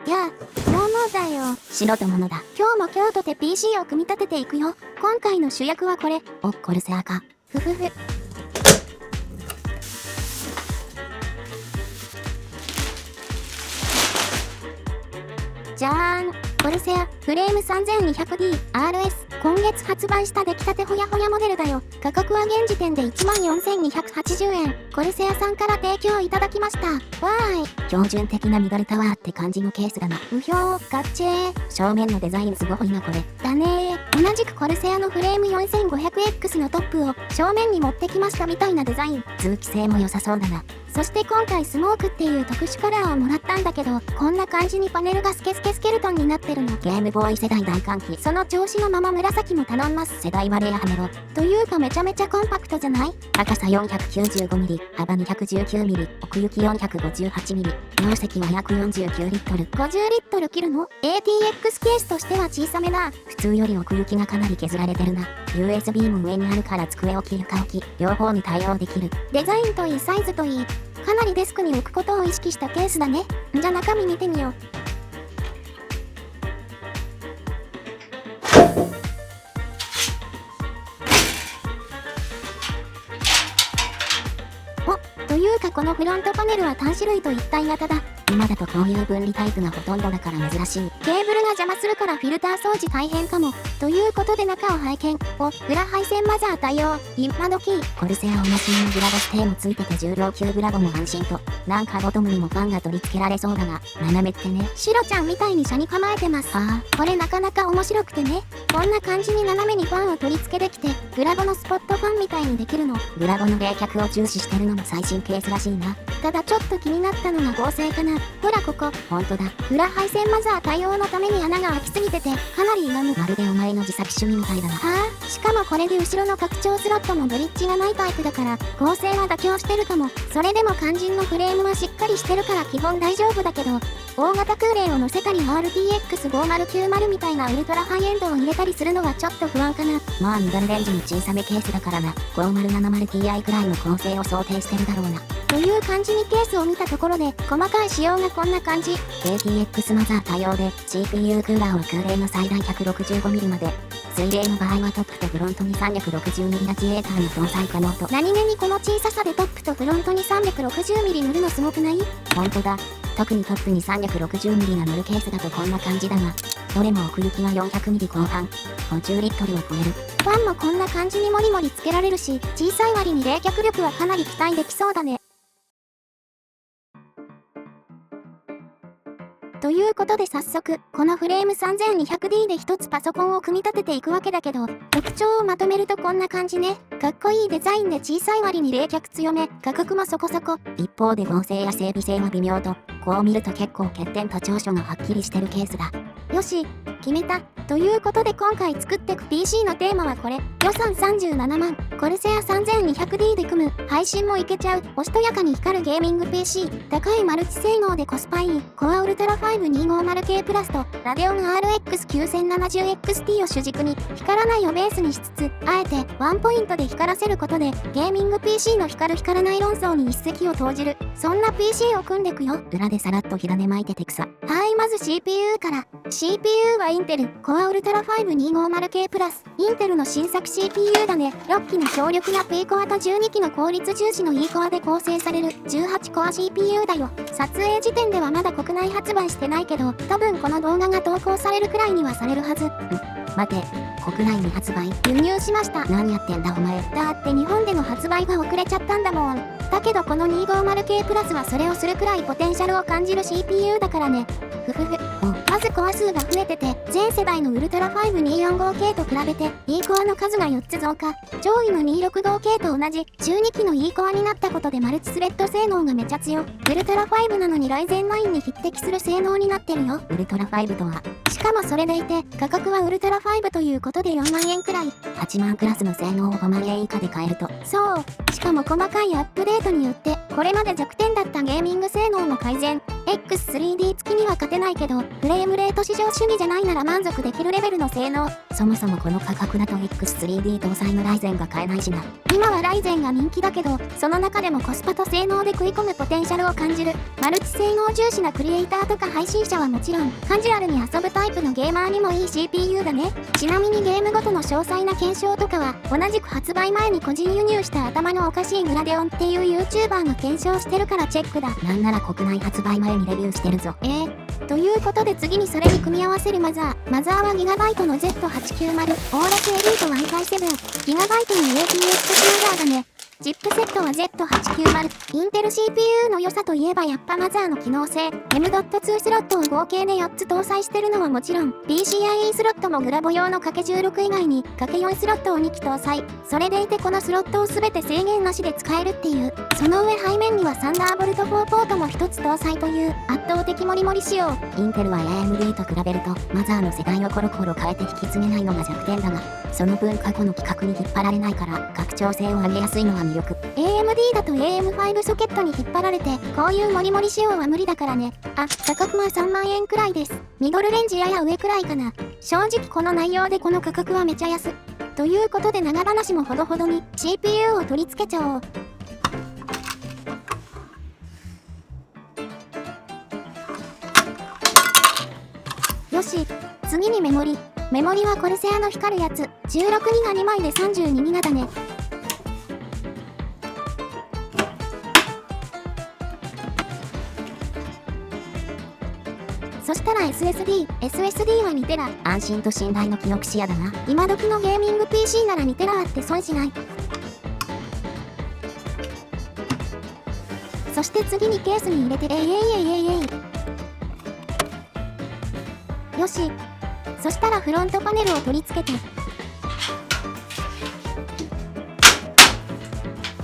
やあ、もうだよ。白とものだ。今日も今日とて PC を組み立てていくよ。今回の主役はこれ。お、コルセアか。ふふふ。じゃーん。コルセア、フレーム 3200D、RS。今月発売した出来たてほやほやモデルだよ。価格は現時点で 14,280 円。コルセアさんから提供いただきました。わーい。標準的なミドルタワーって感じのケースだな。うひょー、ガッチェー。正面のデザインすごいなこれ。だねー。同じくコルセアのフレーム 4500X のトップを正面に持ってきましたみたいなデザイン。通気性も良さそうだな。そして今回スモークっていう特殊カラーをもらったんだけど、こんな感じにパネルがスケスケスケルトンになってるの。ゲームボーイ世代大歓喜。その調子のまま紫も頼んます。世代はレアはめろ。というかめちゃめちゃコンパクトじゃない？高さ 495mm、幅 219mm、奥行き 458mm、容積は約49リットル。50リットル切るの？ ATX ケースとしては小さめだ。普通より奥行きがかなり削られてるな。USB も上にあるから机を切るか置き、両方に対応できる。デザインといい、サイズといい。かなりデスクに置くことを意識したケースだね。じゃあ中身見てみよう。というかこのフロントパネルは単種類と一体型だ。今だとこういう分離タイプがほとんどだから珍しい。ケーブルが邪魔するからフィルター掃除大変かも。ということで中を拝見。裏配線マザー対応。今時。コルセアおなじみのグラボステーもついてて重量級グラボも安心と。なんかボトムにもファンが取り付けられそうだが、斜めってね。シロちゃんみたいに車に構えてます。これなかなか面白くてね。こんな感じに斜めにファンを取り付けできて、グラボのスポットファンみたいにできるの。グラボの冷却を重視してるのも最新ケースらしいな。ただちょっと気になったのが合成かな。ほらここ。ほんとだ。裏配線マザー対応のために穴が開きすぎてて、かなり歪む。まるでお前の自作趣味みたいだな。しかもこれで後ろの拡張スロットもブリッジがないタイプだから、合成は妥協してるかも。それでも肝心のフレームはしっかりしてるから基本大丈夫だけど、大型空冷を乗せたり RTX5090 みたいなウルトラハイエンドを入れたりするのはちょっと不安かな。まあミドルレンジの小さめケースだからな。5070Ti くらいの構成を想定してるだろうな。という感じにケースを見たところで、細かい仕様がこんな感じ。ATX マザー対応で CPU クーラーは空冷の最大 165mm まで。水冷の場合はトップとフロントに 360mm ラジエーターに搭載可能と。何気にこの小ささでトップとフロントに 360mm 塗るのすごくない？ほんとだ。特にトップに 360mm が乗るケースだとこんな感じだが、どれも奥行きは 400mm 後半、50リットルを超える。ファンもこんな感じにモリモリつけられるし、小さい割に冷却力はかなり期待できそうだね。ということで早速、このフレーム 3200D で一つパソコンを組み立てていくわけだけど、特徴をまとめるとこんな感じね。かっこいいデザインで小さい割に冷却強め、価格もそこそこ。一方で合成や整備性は微妙と、こう見ると結構欠点と長所がはっきりしてるケースだ。よし、決めた。ということで今回作ってく PC のテーマはこれ。予算37万。コルセア 3200D で組む。配信もいけちゃう。おしとやかに光るゲーミング PC。高いマルチ性能でコスパいい。コアウルトラ 5250K プラスとラデオン RX9070XT を主軸に光らないをベースにしつつ、あえてワンポイントで光らせることでゲーミング PC の光る光らない論争に一石を投じる。そんな PC を組んでくよ。裏でさらっと火種巻いてて草。まず CPU から。CPU はインテル、コアウルトラ 5250K プラス。インテルの新作 CPU だね。6機の強力な P コアと12機の効率重視の E コアで構成される18コア CPU だよ。撮影時点ではまだ国内発売してないけど、多分この動画が投稿されるくらいにはされるはず。待て、国内に発売、輸入しました。何やってんだお前。だって日本での発売が遅れちゃったんだもん。だけどこの 250K プラスはそれをするくらいポテンシャルを感じる CPU だからね。ふふふ。まずコア数が増えてて、前世代のウルトラ 5245K と比べて E コアの数が4つ増加。上位の 265K と同じ12機の E コアになったことでマルチスレッド性能がめちゃ強。ウルトラ5なのにライゼン9に匹敵する性能になってるよ。ウルトラ5とは。しかもそれでいて、価格はウルトラ5ということで4万円くらい。8万クラスの性能を5万円以下で買えると。そう。しかも細かいアップデートによって、これまで弱点だったゲーミング性能も改善。X3D 付きには勝てないけど、フレームレート至上主義じゃないなら満足できるレベルの性能。そもそもこの価格だと X3D 搭載のライゼンが買えないしな。今はライゼンが人気だけど、その中でもコスパと性能で食い込むポテンシャルを感じる。マルチ性能重視なクリエイターとか配信者はもちろん、カジュアルに遊ぶタイプのゲーマーにもいい CPU だね。ちなみにゲームごとの詳細な検証とかは、同じく発売前に個人輸入した頭のおかしいグラデオンっていう YouTuber が検証してるからチェックだ。なんなら国内発売前にレビューしてるぞ。ということで次にそれに組み合わせるマザー。マザーはギガバイトの Z890、オーラスエリート Wi-Fi7、ギガバイトの ATX ユーザーだね。チップセットは Z890。インテル CPU の良さといえばやっぱマザーの機能性。M.2 スロットを合計で4つ搭載してるのはもちろん、PCIe スロットもグラボ用の ×16 以外に ×4 スロットを2機搭載。それでいてこのスロットを全て制限なしで使えるっていう。その上背面にはサンダーボルト4ポートも1つ搭載という圧倒的モリモリ仕様。インテルは AMD と比べるとマザーの世代をコロコロ変えて引き継げないのが弱点だが、その分過去の規格に引っ張られないから拡張性を上げやすいのは魅力。AMD だと AM5 ソケットに引っ張られて、こういうモリモリ仕様は無理だからね。価格は3万円くらいです。ミドルレンジやや上くらいかな。正直この内容でこの価格はめちゃ安。ということで長話もほどほどに CPU を取り付けちゃおう。よし、次にメモリ。メモリはコルセアの光るやつ。16ギガ2枚で32ギガだね。そしたら SSD は2テラ。安心と信頼の記憶視野だな。今時のゲーミング PC なら2テラあって損しない。そして次にケースに入れてよし。そしたらフロントパネルを取り付けて、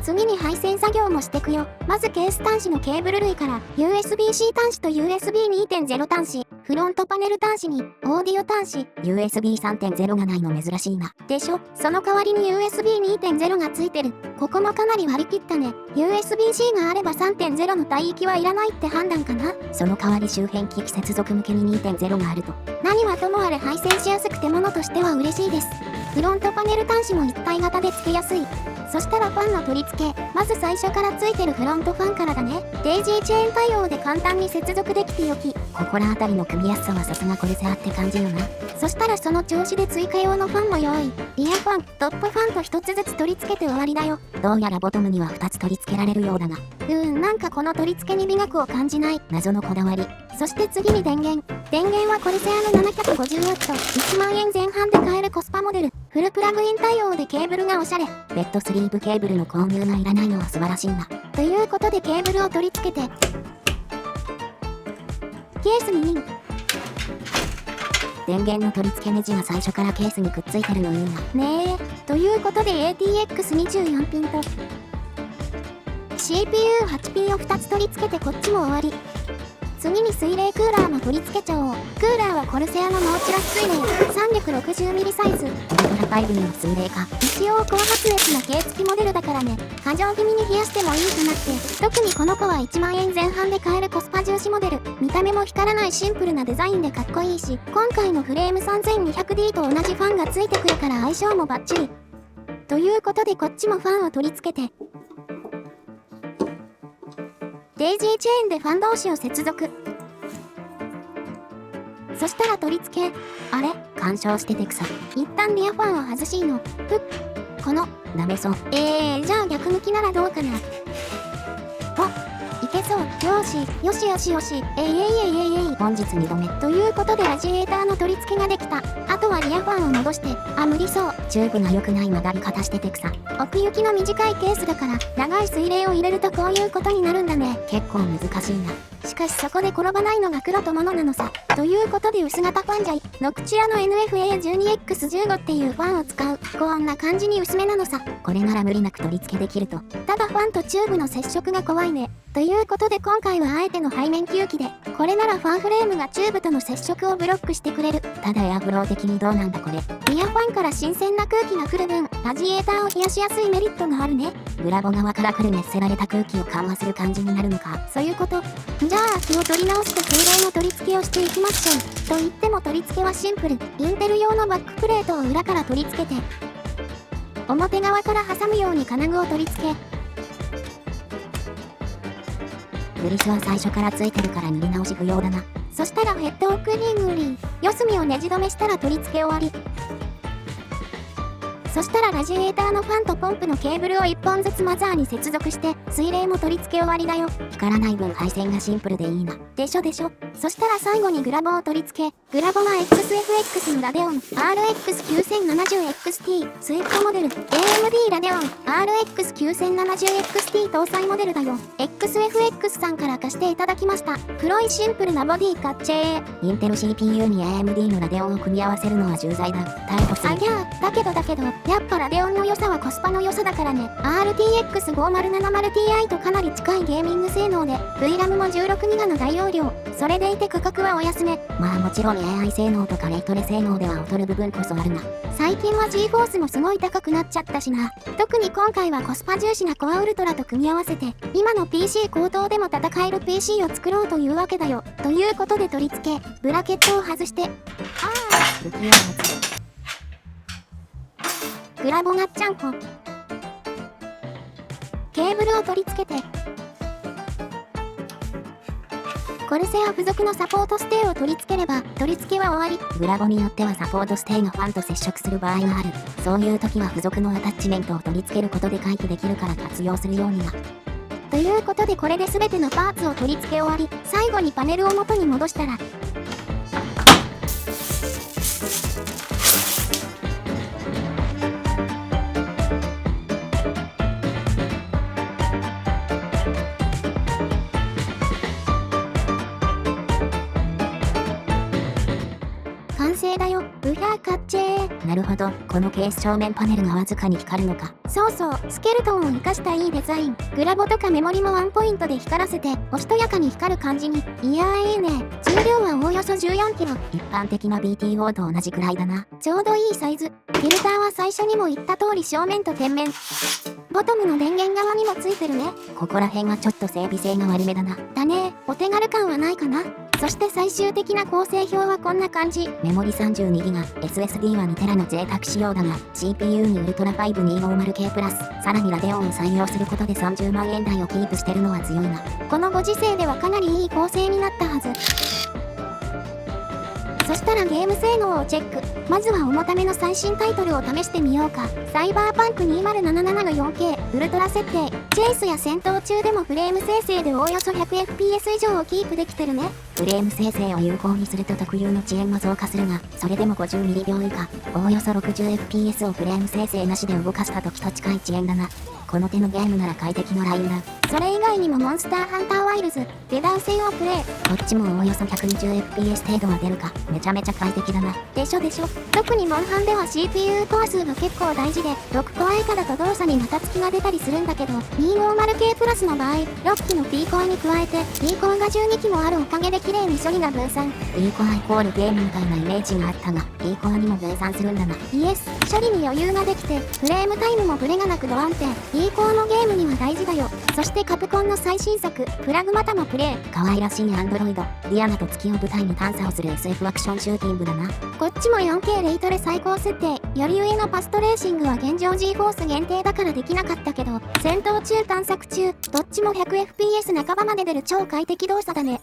次に配線作業もしてくよ。まずケース端子のケーブル類から USB-C 端子と USB2.0 端子、フロントパネル端子にオーディオ端子、USB3.0 がないの珍しいな。でしょ？その代わりに USB2.0 がついてる。ここもかなり割り切ったね。USB-C があれば 3.0 の帯域はいらないって判断かな。その代わり周辺機器接続向けに 2.0 があると。何はともあれ配線しやすくてものとしては嬉しいです。フロントパネル端子も一体型で付けやすい。そしたらファンの取り付け。まず最初から付いてるフロントファンからだね。デイジーチェーン対応で簡単に接続できてよき。ここらあたりの組みやすさはさすがコルセアって感じよな。そしたらその調子で追加用のファンも用意。リアファン、トップファンと1つずつ取り付けて終わりだよ。どうやらボトムには2つ取り付けられるようだが。なんかこの取り付けに美学を感じない。謎のこだわり。そして次に電源。電源はコルセアの 750W、1万円前半で買えるコスパモデル。フルプラグイン対応でケーブルがおしゃれ。ベッドスリーブケーブルの購入がいらないのは素晴らしいな。ということでケーブルを取り付けて、ケースにイン。電源の取り付けネジが最初からケースにくっついてるのいいな。ねえ。ということで ATX24 ピンと CPU8P を2つ取り付けてこっちも終わり。次に水冷クーラーも取り付けちゃおう。クーラーはコルセアのノーチラス水冷 360mm サイズ。ウルトラ5にも水冷か。一応高発熱な軽付きモデルだからね。過剰気味に冷やしてもいいかなって。特にこの子は1万円前半で買えるコスパ重視モデル。見た目も光らないシンプルなデザインでかっこいいし、今回のフレーム 3200D と同じファンがついてくるから相性もバッチリ。ということでこっちもファンを取り付けて、デイジーチェーンでファン同士を接続。そしたら取り付け。あれ？干渉してて草。一旦リアファンを外しいの。この、ダメそう。じゃあ逆向きならどうかな。いけそう。よし。本日2度目。ということでラジエーターの取り付けができた。あとはリアファンを戻して。無理そう。チューブが良くない曲がり方してて草。奥行きの短いケースだから、長い水冷を入れるとこういうことになるんだね。結構難しいな。しかしそこで転ばないのが黒とモノなのさ。ということで薄型ファンじゃい。ノクチュラの NFA12X15 っていうファンを使う。こんな感じに薄めなのさ。これなら無理なく取り付けできると。ただファンとチューブの接触が怖いね。ということで今回はあえての背面吸気で、これならファンフレームがチューブとの接触をブロックしてくれる。ただエアフロー的にどうなんだこれ。リアファンから新鮮な空気が来る分、ラジエーターを冷やしやすいメリットがあるね。グラボ側から来る熱せられた空気を緩和する感じになるのか。そういうこと。じゃあ気を取り直して水冷の取り付けをしていきましょう。と言っても取り付けはシンプル。インテル用のバックプレートを裏から取り付けて、表側から挟むように金具を取り付け、グリスは最初からついてるから塗り直し不要だな。そしたらヘッドをクリーン四隅をネジ止めしたら取り付け終わり。そしたらラジエーターのファンとポンプのケーブルを1本ずつマザーに接続して水冷も取り付け終わりだよ。光らない分配線がシンプルでいいな。でしょ。そしたら最後にグラボを取り付け、グラボは XFX のラデオン RX9070XT スイフトモデル AMD ラデオン RX9070XT 搭載モデルだよ。XFX さんから貸していただきました。黒いシンプルなボディかっちぇー。インテル CPU に AMD のラデオンを組み合わせるのは重罪だ。逮捕する。だけどやっぱラデオンの良さはコスパの良さだからね。RTX5070Ti とかなり近いゲーミング性能で VRAM も 16GB の大容量。それでいて価格はお安め。まあもちろん AI 性能とかレイトレ性能では劣る部分こそあるな。最近は GForce もすごい高くなっちゃったしな。特に今回はコスパ重視なコアウルトラと組み合わせて今の PC 高騰でも戦える PC を作ろうというわけだよ。ということで取り付け、ブラケットを外して不器用なグラボガッチャンコ。ケーブルを取り付けて、コルセア付属のサポートステーを取り付ければ取り付けは終わり。グラボによってはサポートステーがファンと接触する場合がある。そういう時は付属のアタッチメントを取り付けることで回避できるから活用するようにな。ということでこれで全てのパーツを取り付け終わり、最後にパネルを元に戻したら、完成だよ。うひゃーかっちぇー。なるほど。このケース正面パネルがわずかに光るのか。そう、スケルトンを生かしたいいデザイン。グラボとかメモリもワンポイントで光らせておしとやかに光る感じに。いやーいいね。重量はおおよそ 14kg。一般的な BTO と同じくらいだな。ちょうどいいサイズ。フィルターは最初にも言った通り正面と天面。ボトムの電源側にもついてるね。ここら辺はちょっと整備性が悪めだな。だね。お手軽感はないかな。そして最終的な構成表はこんな感じ。メモリ 32GB、SSD は 2TB の贅沢仕様だが、CPU にウルトラ 5250K プラス、さらにラデオンを採用することで30万円台をキープしてるのは強いな。このご時世ではかなりいい構成になったはず。そしたらゲーム性能をチェック。まずは重ための最新タイトルを試してみようか。サイバーパンク2077が 4K ウルトラ設定。チェイスや戦闘中でもフレーム生成でおおよそ 100fps 以上をキープできてるね。フレーム生成を有効にすると特有の遅延も増加するが、それでも50ミリ秒以下、おおよそ 60fps をフレーム生成なしで動かした時と近い遅延だな。この手のゲームなら快適のラインだ。それ以外にもモンスターハンターワイルズ、デダウ戦をプレイ。こっちもおおよそ 120fps 程度は出るか。めちゃめちゃ快適だな。でしょ。特にモンハンでは CPU コア数が結構大事で、6コア以下だと動作にまたつきが出たりするんだけど、250K プラスの場合、6機の P コアに加えて P コアが12機もあるおかげで綺麗に処理が分散。P コアイコールゲームみたいなイメージがあったが、P コアにも分散するんだな。イエス、処理に余裕ができて、フレームタイムもブレがなくド安定。P コアのゲームには大事だよ。そしてカプコンの最新作、プラグマタもプレイ。可愛らしいアンドロイド、ディアナと月を舞台に探査をする SF アクションシューティングだな。こっちも 4K レイトレ最高設定。より上のパストレーシングは現状 GForce 限定だからできなかったけど、戦闘中探索中、どっちも 100fps 半ばまで出る超快適動作だね。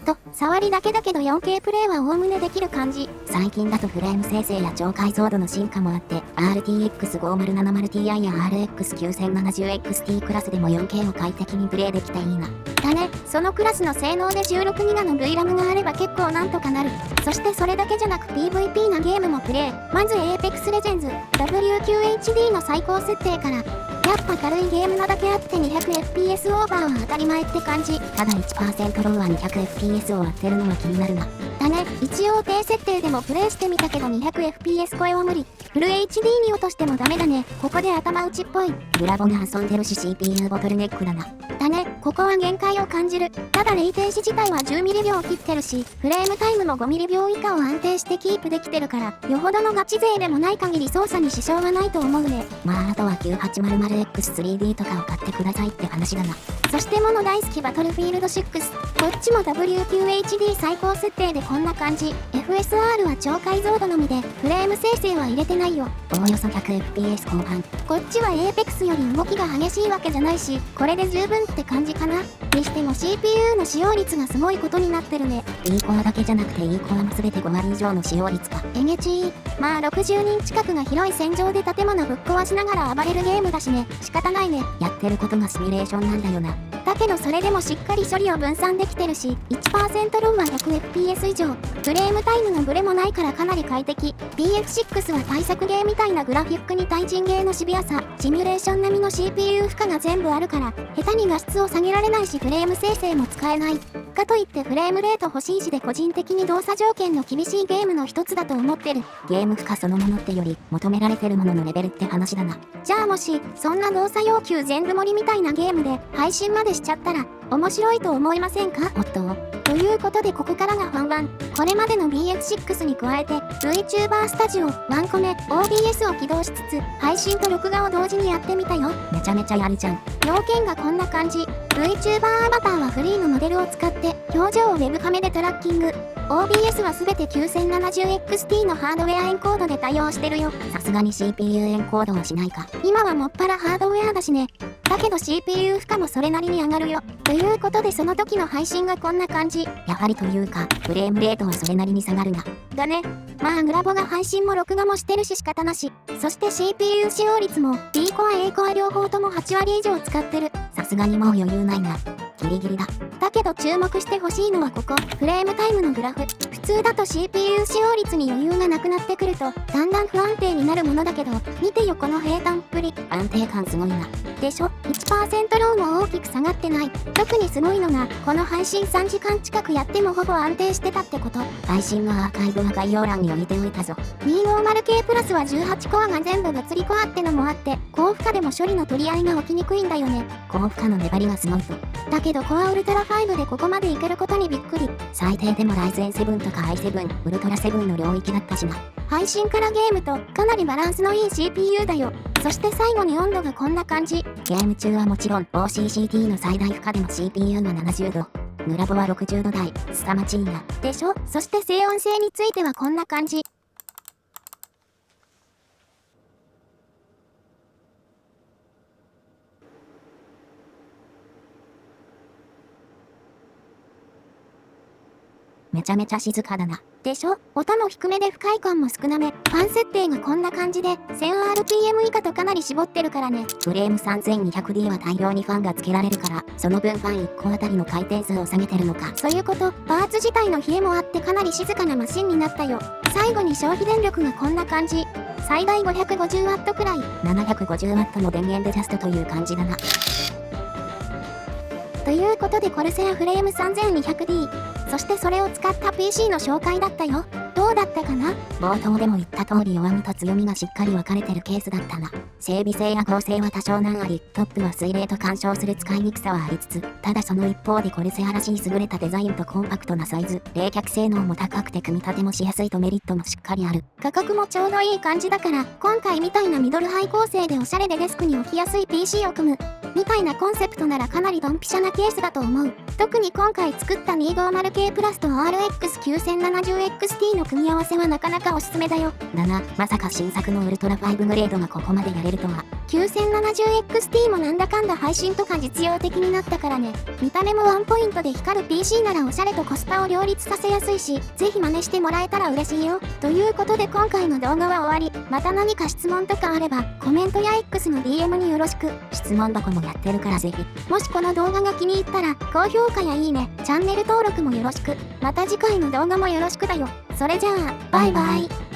と、触りだけだけど 4K プレイはおおむねできる感じ。最近だとフレーム生成や超解像度の進化もあって、RTX5070Ti や RX9070XT クラスでも 4K を快適にプレイできていいな。だね、そのクラスの性能で 16GB の VRAM があれば結構なんとかなる。そしてそれだけじゃなく PVP なゲームもプレイ。まず Apex Legends WQHD の最高設定から。やっぱ軽いゲームなだけあって 200fps オーバーは当たり前って感じ。ただ 1% ローは 200fps を割ってるのは気になるな。だね、一応低設定でもプレイしてみたけど 200fps 超えは無理。フル HD に落としてもダメだね。ここで頭打ちっぽい。グラボが遊んでるし CPU ボトルネックだな。だね、ここは限界を感じる。ただレイテンシ自体は10ミリ秒切ってるし、フレームタイムも5ミリ秒以下を安定してキープできてるから、よほどのガチ勢でもない限り操作に支障はないと思うね。まああとは 9800X3D とかを買ってくださいって話だな。そしてモノ大好きバトルフィールド6。こっちも WQHD 最高設定でこんな感じ。FSR は超解像度のみで、フレーム生成は入れてないよ。おおよそ 100fps 後半。こっちは APEX より動きが激しいわけじゃないし、これで十分って感じかな。にしても CPU の使用率がすごいことになってるね。E コアだけじゃなくて E コアも全て5割以上の使用率か。えげちい。まあ60人近くが広い戦場で建物ぶっ壊しながら暴れるゲームだしね。仕方ないね。やってることがシミュレーションなんだよな。だけどそれでもしっかり処理を分散できてるし、1% ロンは 100fps 以上。フレームタイムのブレもないからかなり快適。BF6 は対策ゲーみたいなグラフィックに対人ゲーのシビアさ、シミュレーション並みの CPU 負荷が全部あるから、下手に画質を下げられないしフレーム生成も使えない。かといってフレームレート欲しいしで個人的に動作条件の厳しいゲームの一つだと思ってる。ゲーム負荷そのものってより求められてるもののレベルって話だな。じゃあもし、そんな動作要求全部盛りみたいなゲームで配信までしちゃったら、面白いと思いませんか？おっと。ということでここからが本番。これまでの BF6 に加えて VTuber スタジオ、ワンコメ、OBS を起動しつつ配信と録画を同時にやってみたよ。めちゃめちゃやるじゃん。要件がこんな感じ。VTuber アバターはフリーのモデルを使って表情をウェブカメでトラッキング。OBS はすべて 9070XT のハードウェアエンコードで対応してるよ。さすがに CPU エンコードはしないか。今はもっぱらハードウェアだしね。だけど CPU 負荷もそれなりに上がるよ。ということでその時の配信がこんな感じ。やはりというか、フレームレートはそれなりに下がるな。だね。まあグラボが配信も録画もしてるし仕方なし。そして CPU 使用率も B コア A コア両方とも8割以上使ってる。さすがにもう余裕ないな。ギリギリだ。だけど注目してほしいのはここ、フレームタイムのグラフ。普通だと CPU 使用率に余裕がなくなってくると、だんだん不安定になるものだけど、見てよこの平坦っぷり。安定感すごいな。でしょ？ 1% ローも大きく下がってない。特にすごいのが、この配信3時間近くやってもほぼ安定してたってこと。配信のアーカイブは概要欄に置いておいたぞ。250K プラスは18コアが全部物理コアってのもあって、高負荷でも処理の取り合いが起きにくいんだよね。高負荷の粘りがすごいと。だけどコアウルトラ5でここまでいけることにびっくり。最低でもライゼン7とか i7、ウルトラ7の領域だったしな。配信からゲームとかなりバランスのいい CPU だよ。そして最後に温度がこんな感じ。ゲーム中はもちろん OCCT の最大負荷でも CPU が70度。グラボは60度台、凄まじいな。でしょ？そして静音性についてはこんな感じ。めちゃめちゃ静かだな。でしょ？音も低めで不快感も少なめ。ファン設定がこんな感じで、1000rpm 以下とかなり絞ってるからね。フレーム 3200D は大量にファンがつけられるから、その分ファン1個あたりの回転数を下げてるのか。そういうこと。パーツ自体の冷えもあってかなり静かなマシンになったよ。最後に消費電力がこんな感じ。最大 550W くらい。750W の電源でジャストという感じだな。ということでコルセアフレーム 3200D。そしてそれを使った PC の紹介だったよ。どうだったかな？冒頭でも言った通り弱みと強みがしっかり分かれてるケースだったな。整備性や合成は多少難あり、トップは水冷と干渉する使いにくさはありつつ、ただその一方でコルセアらしい優れたデザインとコンパクトなサイズ、冷却性能も高くて組み立てもしやすいとメリットもしっかりある。価格もちょうどいい感じだから、今回みたいなミドルハイ構成でおしゃれでデスクに置きやすい PC を組む。みたいなコンセプトならかなりドンピシャなケースだと思う。特に今回作った 250K プラスと RX9070XT の組み合わせはなかなかおすすめだよ。だな、まさか新作のウルトラ5グレードがここまでやれるとは。9070XT もなんだかんだ配信とか実用的になったからね。見た目もワンポイントで光る PC ならおしゃれとコスパを両立させやすいし、ぜひ真似してもらえたら嬉しいよ。ということで今回の動画は終わり。また何か質問とかあれば、コメントや X の DM によろしく。質問箱もやってるからぜひ。もしこの動画が気に入ったら、高評価やいいね、チャンネル登録もよろしく。また次回の動画もよろしくだよ。それじゃあ、バイバイ。